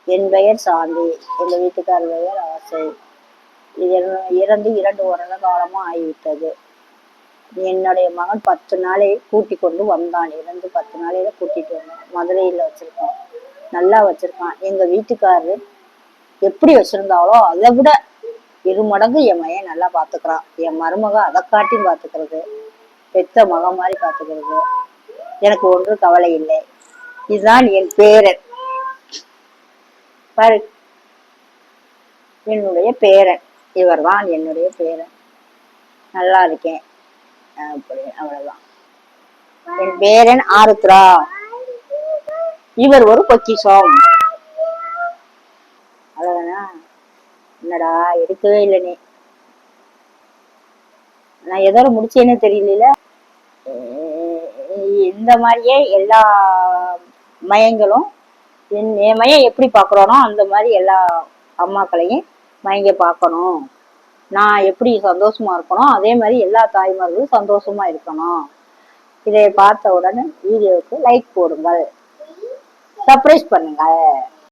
என் பெயர் சாந்தி, எங்கள் வீட்டுக்கார் பெயர் ஆசை. இறந்து 2 வருட காலமும் ஆகிவிட்டது. என்னுடைய மகன் 10 நாளை கூட்டி கொண்டு வந்தான். இறந்து 10 நாளையில கூட்டிட்டு வந்தான். மதுரையில் வச்சிருக்கான், நல்லா வச்சிருக்கான். எங்க வீட்டுக்காரரு எப்படி வச்சிருந்தாலோ அதை விட 2 மடங்கு என் மையன் நல்லா பாத்துக்கிறான். என் மருமக அதை காட்டியும் பாத்துக்கிறது, பெத்த மகன் மாதிரி பாத்துக்கிறது. எனக்கு ஒன்றும் கவலை இல்லை. இதுதான் என் பேரன் பாரு, என்னுடைய பேரன். இவர் தான் என்னுடைய பேரன். நல்லா இருக்கேன் அப்படி, அவ்வளவுதான். என் பேரன் ஆருத்ரா. இவர் ஒரு பொக்கிஷம். அவ்வளவுதானா? என்னடா எடுக்கவே இல்லை நீ? நான் எதோட முடிச்சேன்னு தெரியல. இந்த மாதிரியே எல்லா மயங்களும் என் மையம் எப்படி பார்க்குறோனோ அந்த மாதிரி எல்லா அம்மாக்களையும் மயங்க பார்க்கணும். நான் எப்படி சந்தோஷமா இருக்கணும் அதே மாதிரி எல்லா தாய்மார்களும் சந்தோஷமா இருக்கணும். இதை பார்த்த உடனே வீடியோவுக்கு லைக் போடுங்கள், சர்ப்ரைஸ் பண்ணுங்க.